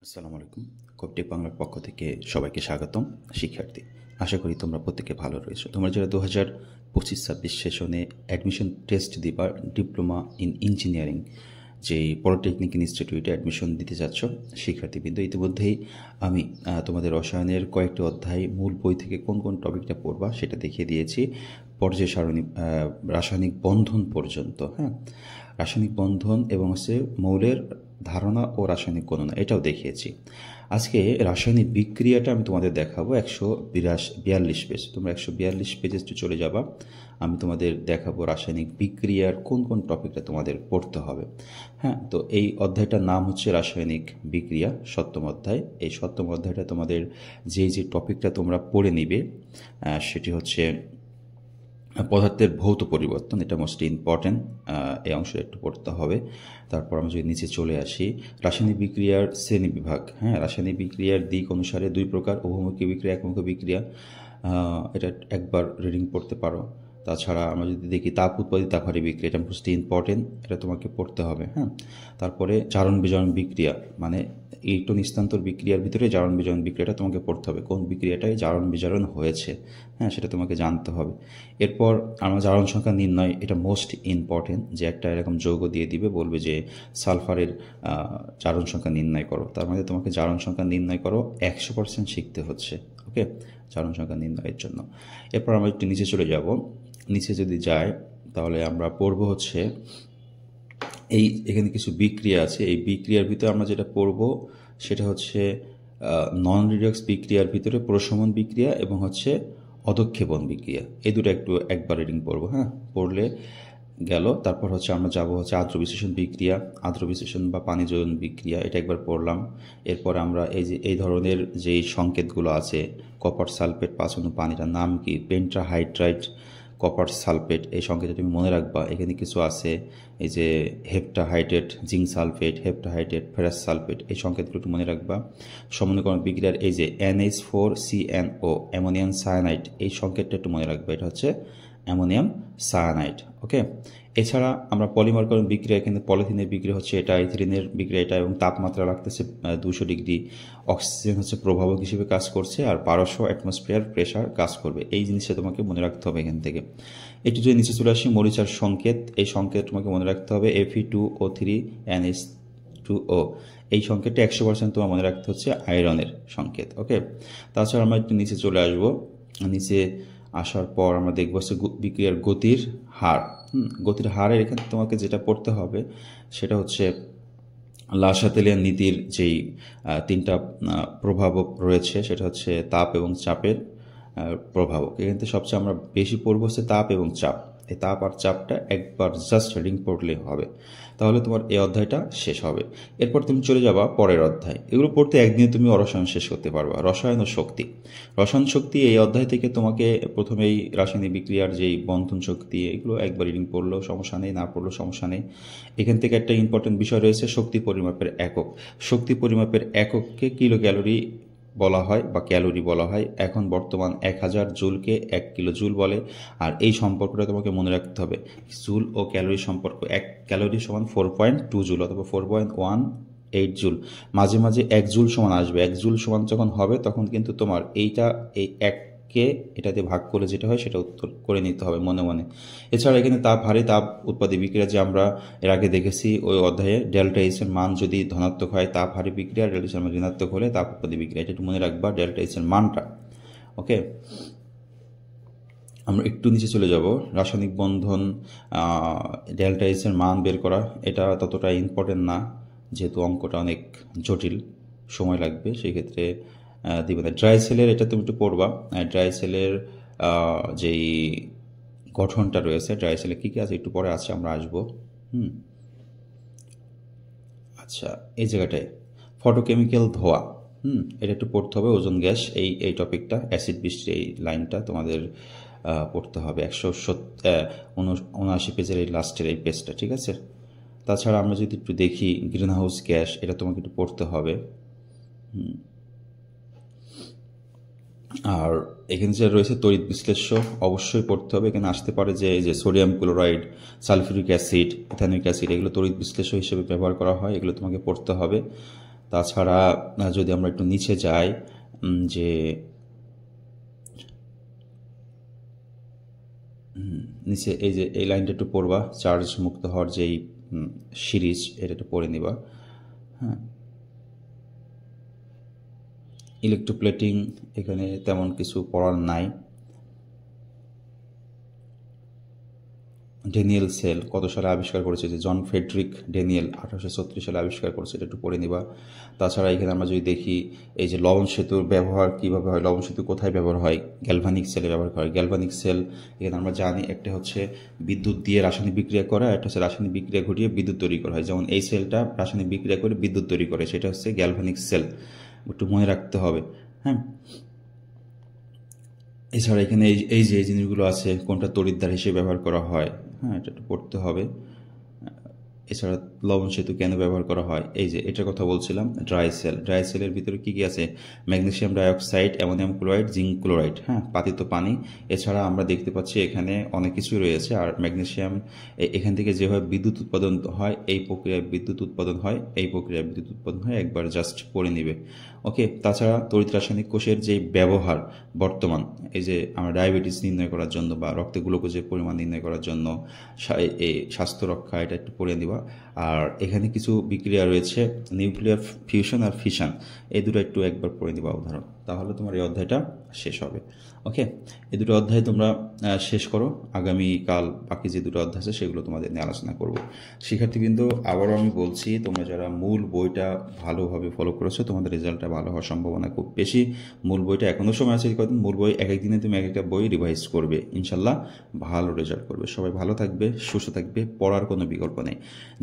আসসালামু আলাইকুম। কপটেক বাংলার পক্ষ থেকে সবাইকে স্বাগতম। শিক্ষার্থী, আশা করি তোমরা প্রত্যেকে ভালো রয়েছো। তোমরা যারা 2025-26 সেশনে অ্যাডমিশন টেস্ট দিবা ডিপ্লোমা ইন ইঞ্জিনিয়ারিং যেই পলিটেকনিক ইনস্টিটিউটে অ্যাডমিশন দিতে যাচ্ছ শিক্ষার্থীবৃন্দ, ইতিমধ্যেই আমি তোমাদের রসায়নের কয়েকটি অধ্যায় মূল বই থেকে কোন কোন টপিকটা পড়বা সেটা দেখিয়ে দিয়েছি, পর্যায় সারণী রাসায়নিক বন্ধন পর্যন্ত। হ্যাঁ, রাসায়নিক বন্ধন এবং মৌলের ধারণা ও রাসায়নিক গণনা এটাও দেখিয়েছি। আজকে রাসায়নিক বিক্রিয়াটা আমি তোমাদের দেখাবো 142 পেজ। তোমরা 142 পেজে চলে যাবা, আমি তোমাদের দেখাবো রাসায়নিক বিক্রিয়ার কোন কোন টপিকটা তোমাদের পড়তে হবে। হ্যাঁ, তো এই অধ্যায়টার নাম হচ্ছে রাসায়নিক বিক্রিয়া, 7ম অধ্যায়। এই 7ম অধ্যায়টা তোমাদের যে টপিকটা তোমরা পড়ে নিবে সেটি হচ্ছে পদার্থের ভৌত পরিবর্তন। এটা মোস্ট ইম্পর্টেন্ট, এই অংশটা একটু পড়তে হবে। তারপর আমরা যদি নিচে চলে আসি, রাসায়নিক বিক্রিয়ার শ্রেণী বিভাগ। হ্যাঁ, রাসায়নিক বিক্রিয়ার দিক অনুসারে দুই প্রকার, উভমুখী বিক্রিয়া, একমুখী বিক্রিয়া। এটা একবার রিডিং পড়তে পারো। তাছাড়া আমরা যদি দেখি তাপ উৎপাদিত তাপহারী বিক্রিয়া, এটা মোস্ট ইম্পর্টেন্ট, এটা তোমাকে পড়তে হবে। হ্যাঁ, তারপরে জারণ বিজারণ বিক্রিয়া, মানে ইলেকট্রন স্থানান্তর বিক্রিয়ার ভিতরে জারণ বিজারণ বিক্রিয়াটা তোমাকে পড়তে হবে, কোন বিক্রিয়াটায় জারণ বিজারণ হয়েছে। হ্যাঁ, সেটা তোমাকে জানতে হবে। এরপর আমরা জারণ সংখ্যা নির্ণয়, এটা মোস্ট ইম্পর্টেন্ট, যে একটা এরকম যৌগ দিয়ে দিবে, বলবে যে সালফারের জারণ সংখ্যা নির্ণয় করো, তার মানে তোমাকে জারণ সংখ্যা নির্ণয় করো 100% শিখতে হচ্ছে। ওকে, জারণ সংখ্যা নির্ণয়ের জন্য। এরপর আমরা একটু নিচে চলে যাব। নিচে যদি যায় তাহলে আমরা পড়ব হচ্ছে এখানে কিছু বিক্রিয়া আছে। এই বিক্রিয়ার ভিতরে আমরা যেটা পড়ব সেটা হচ্ছে নন রিডক্স বিক্রিয়ার ভিতরে প্রশমন বিক্রিয়া এবং হচ্ছে অধক্ষেপণ বিক্রিয়া। এই দুটো একবার রিডিং পড়বো। হ্যাঁ, পড়লে গেল। তারপর হচ্ছে আমরা যাব হচ্ছে আদ্র বিশ্লেষণ বিক্রিয়া, আদ্র বিশ্লেষণ বা পানি যোজন বিক্রিয়া, এটা একবার পড়লাম। এরপর আমরা এই ধরনের যেই সংকেতগুলো আছে, কপার সালফেট 5 অণু পানিটার নাম কি, পেন্টাহাইড্রাইট কপার সালফেট, এই সংকেতটা তুমি মনে রাখবা। এখানে কিছু আছে, এই যে heptahydrate zinc sulphate, heptahydrate ferrous sulphate, এই সংকেতগুলো একটু মনে রাখবা। সমন্বয়করণ বিক্রিয়ার এই যে NH4CNO অ্যামোনিয়াম সায়ানাইড, এই সংকেতটা একটু মনে রাখবা, এটা হচ্ছে অ্যামোনিয়াম সায়ানাইড। ওকে, এছাড়া আমরা পলিমারকরণ বিক্রিয়া, কিন্তু পলিথিনের বিক্রিয়া হচ্ছে এটা, ইথিলিনের বিক্রিয়া এটা, এবং তাপমাত্রা রাখতেছে 200 ডিগ্রি। অক্সিজেন হচ্ছে প্রভাবক হিসেবে কাজ করছে, আর 1200 অ্যাটমসফিয়ার প্রেশার কাজ করবে। এই জিনিসটা তোমাকে মনে রাখতে হবে এখান থেকে। একটু যদি নিচে চলে আসি, মরিচার সংকেত, এই সংকেত তোমাকে মনে রাখতে হবে Fe2O3NH2O, এই সংকেতটা 100% তোমার মনে রাখতে হচ্ছে আয়রনের সংকেত। ওকে, তাছাড়া আমরা একটু নিচে চলে আসব। নিচে আসার পর আমরা দেখব হচ্ছে বিক্রিয়ার গতির হার। গতির হারের এখানে তোমাকে যেটা পড়তে হবে সেটা হচ্ছে লাসাতেলিয়ান নীতির যেই 3টা প্রভাবক রয়েছে, সেটা হচ্ছে তাপ এবং চাপের প্রভাবক। এখান থেকে সবচেয়ে আমরা বেশি পড়ব হচ্ছে তাপ এবং চাপ। এই তাপ আর চাপটা একবার জাস্ট রিডিং পড়লে হবে, তাহলে তোমার এই অধ্যায়টা শেষ হবে। এরপর তুমি চলে যাবা পরের অধ্যায়। এগুলো পড়তে একদিনে তুমি রসায়ন শেষ করতে পারবা। রসায়ন ও শক্তি, রসায়ন শক্তি, এই অধ্যায় থেকে তোমাকে প্রথমেই রাসায়নিক বিক্রিয়ার যেই বন্ধন শক্তি, এগুলো একবার রিডিং পড়লেও সমস্যা নেই, না পড়লেও সমস্যা নেই। এখান থেকে একটা ইম্পর্টেন্ট বিষয় রয়েছে শক্তি পরিমাপের একক। শক্তি পরিমাপের একককে কিলো ক্যালোরি বলা হয় বা ক্যালোরি বলা হয়। এখন বর্তমান 1000 জুলকে 1 কিলো জুল বলে। আর এই সম্পর্কটা তোমাকে মনে রাখতে হবে, জুল ও ক্যালোরি সম্পর্ক। 1 ক্যালোরি সমান 4.2 জুল অথবা 4.18 জুল। মাঝে মাঝে 1 জুল সমান আসবে। 1 জুল সমান যখন হবে তখন কিন্তু তোমার এই 1কে এটাতে ভাগ করে যেটা হয় সেটা উত্তর করে নিতে হবে মনে মনে। এছাড়া এখানে তাপহারী তাপ উৎপাদী বিক্রিয়া, যে আমরা এর আগে দেখেছি ওই অধ্যায়ে, ডেল্টা এইচ এর মান যদি ধনাত্মক হয় তাপহারী বিক্রিয়া, ডেল্টা এইচ এর মান ঋণাত্মক হলে তাপ উৎপাদী বিক্রিয়া, এটা একটু মনে রাখবা, ডেল্টা এইচ এর মানটা। ওকে, আমরা একটু নিচে চলে যাব। রাসায়নিক বন্ধন, ডেল্টা এইচ এর মান বের করা, এটা ততটা ইম্পর্টেন্ট না, যেহেতু অঙ্কটা অনেক জটিল, সময় লাগবে, সেই ক্ষেত্রে দিবে না। ড্রাই সেলের এটা তুমি একটু পড়বা। ড্রাই সেলের যেই গঠনটা রয়েছে, ড্রাই সেলে কী কী আছে একটু পরে আছে, আমরা আসবো। আচ্ছা, এই জায়গাটায় ফটোকেমিক্যাল ধোয়া, এটা একটু পড়তে হবে। ওজোন গ্যাস, এই টপিকটা, অ্যাসিড বৃষ্টির এই লাইনটা তোমাদের পড়তে হবে। 179 পেজের এই লাস্টের এই পেজটা, ঠিক আছে। তাছাড়া আমরা যদি একটু দেখি গ্রিন হাউস গ্যাস, এটা তোমাকে একটু পড়তে হবে। আর এখানে যে রয়েছে তড়িৎ বিশ্লেষ্য, অবশ্যই পড়তে হবে। এখানে আসতে পারে যে sodium chloride, sulphuric acid, ethanoic acid, এগুলো তড়িৎ বিশ্লেষ্য হিসেবে ব্যবহার করা হয়, এগুলো তোমাকে পড়তে হবে। তাছাড়া যদি আমরা একটু নিচে যাই, যে নিচে এই যে এই লাইনটা একটু পড়বা, চার্জ মুক্ত হওয়ার যেই সিরিজ, এটা একটু পড়ে নিবা। হ্যাঁ, ইলেকট্রোপ্লেটিং এখানে তেমন কিছু পড়ার নাই। ড্যানিয়েল সেল কত সালে আবিষ্কার করেছে, যে জন ফ্রেডরিক ড্যানিয়েল 1836 সালে আবিষ্কার করেছে, এটা একটু পড়ে নিবা। তাছাড়া এখানে আমরা যদি দেখি এই যে লবণ সেতুর ব্যবহার কীভাবে হয়, লবণ সেতু কোথায় ব্যবহার হয়, গ্যালভানিক সেলে ব্যবহার করা হয়। গ্যালভানিক সেল এখানে আমরা জানি একটা হচ্ছে বিদ্যুৎ দিয়ে রাসায়নিক বিক্রিয়া করা, একটা হচ্ছে রাসায়নিক বিক্রিয়া ঘটিয়ে বিদ্যুৎ তৈরি করা হয়। যেমন এই সেলটা রাসায়নিক বিক্রিয়া করে বিদ্যুৎ তৈরি করে, সেটা হচ্ছে গ্যালভানিক সেল, একটু মনে রাখতে হবে। হ্যাঁ, এছাড়া এখানে এই যে জিনিসগুলো আছে, কোনটা তড়িৎদ্বার হিসেবে ব্যবহার করা হয়, হ্যাঁ এটা একটু পড়তে হবে। এছাড়া লবণ সেতু কেন ব্যবহার করা হয়, এই যে এটার কথা বলছিলাম, ড্রাই সেল। ড্রাই সেলের ভিতরে কী কী আছে, magnesium dioxide, ammonium chloride, zinc chloride, হ্যাঁ পাতিত পানি। এছাড়া আমরা দেখতে পাচ্ছি এখানে অনেক কিছুই রয়েছে। আর ম্যাগনেসিয়াম এখান থেকে যেভাবে বিদ্যুৎ উৎপাদন হয়, এই প্রক্রিয়ায় বিদ্যুৎ উৎপাদন হয়, এই প্রক্রিয়ায় বিদ্যুৎ উৎপাদন হয়, একবার জাস্ট পড়ে নিবে। ওকে, তাছাড়া তড়িৎ রাসায়নিক কোষের যে ব্যবহার বর্তমান, এই যে আমরা ডায়াবেটিস নির্ণয় করার জন্য বা রক্তে গ্লুকোজের পরিমাণ নির্ণয় করার জন্য, এই স্বাস্থ্য রক্ষা, এটা একটু পড়ে নিবা। আর এখানে কিছু বিক্রিয়া রয়েছে, নিউক্লিয়ার ফিউশন আর ফিশন, এই দুটো একটু একবার পড়ে নিবা উদাহরণ, তাহলে তোমার এই অধ্যায়টা শেষ হবে। ওকে, এই দুটো অধ্যায় তোমরা শেষ করো। আগামীকাল বাকি যে দুটো অধ্যায় আছে সেগুলো তোমাদের নিয়ে আলোচনা করব। শিক্ষার্থীবৃন্দ, আবারও আমি বলছি, তোমরা যারা মূল বইটা ভালোভাবে ফলো করেছো, তোমাদের রেজাল্টটা ভালো হওয়ার সম্ভাবনা খুব বেশি। মূল বইটা এখনও সময় আছে, কদিন মূল বই এক একদিনে তুমি এক একটা বই রিভাইজ করবে, ইনশাল্লাহ ভালো রেজাল্ট করবে। সবাই ভালো থাকবে, সুস্থ থাকবে, পড়ার কোনো বিকল্প নেই।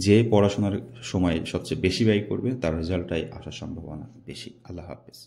যে পড়াশোনার সময় সবচেয়ে বেশি ব্যয় করবে তার রেজাল্টটাই আসার সম্ভাবনা বেশি। আল্লাহ হাফেজ।